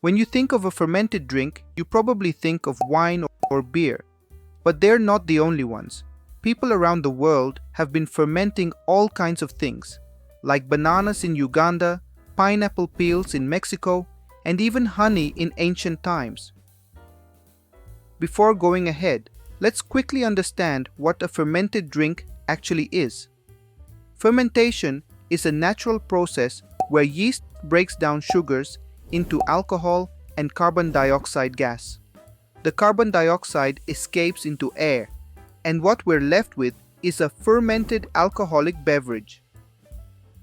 When you think of a fermented drink, you probably think of wine or beer, but they're not the only ones. People around the world have been fermenting all kinds of things, like bananas in Uganda, pineapple peels in Mexico, and even honey in ancient times. Before going ahead, let's quickly understand what a fermented drink actually is. Fermentation is a natural process where yeast breaks down sugars into alcohol and carbon dioxide gas. The carbon dioxide escapes into air, and what we're left with is a fermented alcoholic beverage.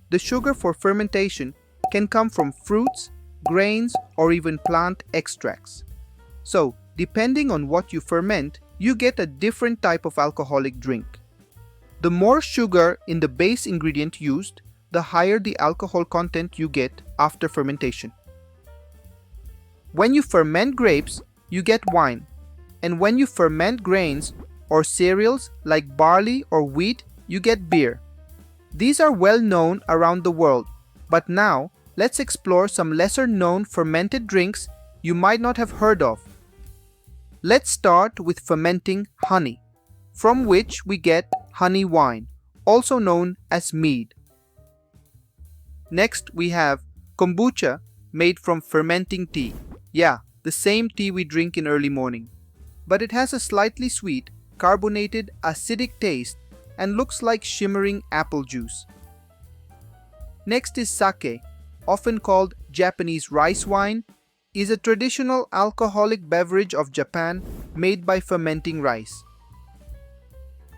The sugar for fermentation can come from fruits, grains, or even plant extracts. So, depending on what you ferment, you get a different type of alcoholic drink. The more sugar in the base ingredient used, the higher the alcohol content you get after fermentation. When you ferment grapes, you get wine, and when you ferment grains or cereals like barley or wheat, you get beer. These are well known around the world, but now let's explore some lesser known fermented drinks you might not have heard of. Let's start with fermenting honey, from which we get honey wine, also known as mead. Next we have kombucha, made from fermenting tea. Yeah, the same tea we drink in early morning. But it has a slightly sweet, carbonated, acidic taste and looks like shimmering apple juice. Next is sake, often called Japanese rice wine, is a traditional alcoholic beverage of Japan made by fermenting rice.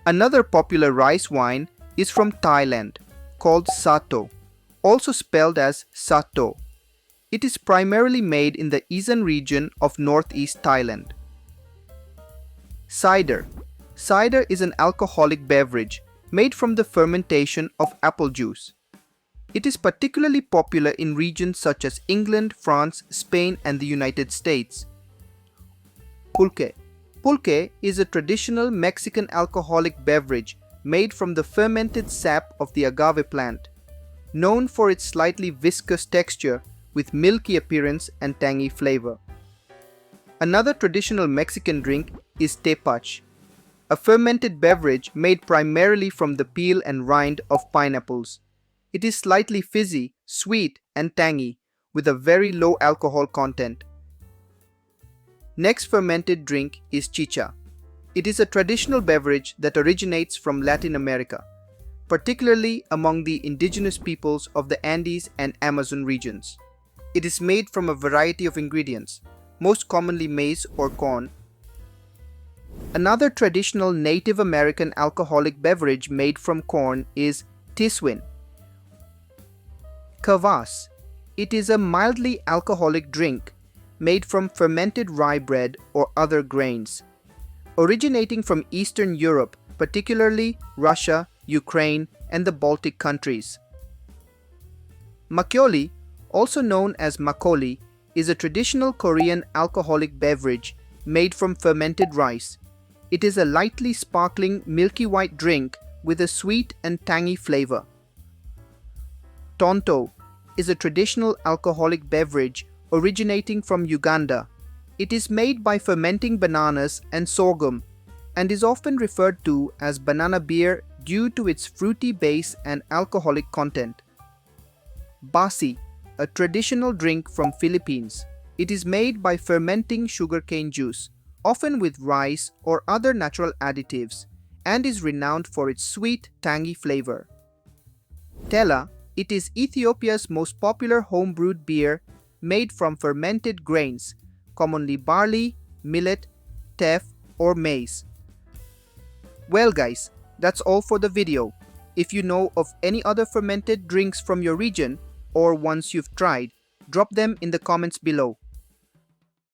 Another popular rice wine is from Thailand, called Sato, also spelled as Sato. It is primarily made in the Isan region of northeast Thailand. Cider. Cider is an alcoholic beverage made from the fermentation of apple juice. It is particularly popular in regions such as England, France, Spain, and the United States. Pulque. Pulque is a traditional Mexican alcoholic beverage made from the fermented sap of the agave plant, known for its slightly viscous texture with milky appearance and tangy flavor. Another traditional Mexican drink is tepache, a fermented beverage made primarily from the peel and rind of pineapples. It is slightly fizzy, sweet, and tangy, with a very low alcohol content. Next fermented drink is chicha. It is a traditional beverage that originates from Latin America, particularly among the indigenous peoples of the Andes and Amazon regions. It is made from a variety of ingredients, most commonly maize or corn. Another traditional Native American alcoholic beverage made from corn is Tiswin. Kvass. It is a mildly alcoholic drink made from fermented rye bread or other grains, originating from Eastern Europe, particularly Russia, Ukraine, and the Baltic countries. Makgeolli, also known as Makgeolli, is a traditional Korean alcoholic beverage made from fermented rice. It is a lightly sparkling milky white drink with a sweet and tangy flavor. Tonto is a traditional alcoholic beverage originating from Uganda. It is made by fermenting bananas and sorghum and is often referred to as banana beer due to its fruity base and alcoholic content. Basi, a traditional drink from Philippines. It is made by fermenting sugarcane juice, often with rice or other natural additives, and is renowned for its sweet, tangy flavor. Tella. It is Ethiopia's most popular home-brewed beer made from fermented grains, commonly barley, millet, teff, or maize. Well guys, that's all for the video. If you know of any other fermented drinks from your region or ones you've tried, drop them in the comments below.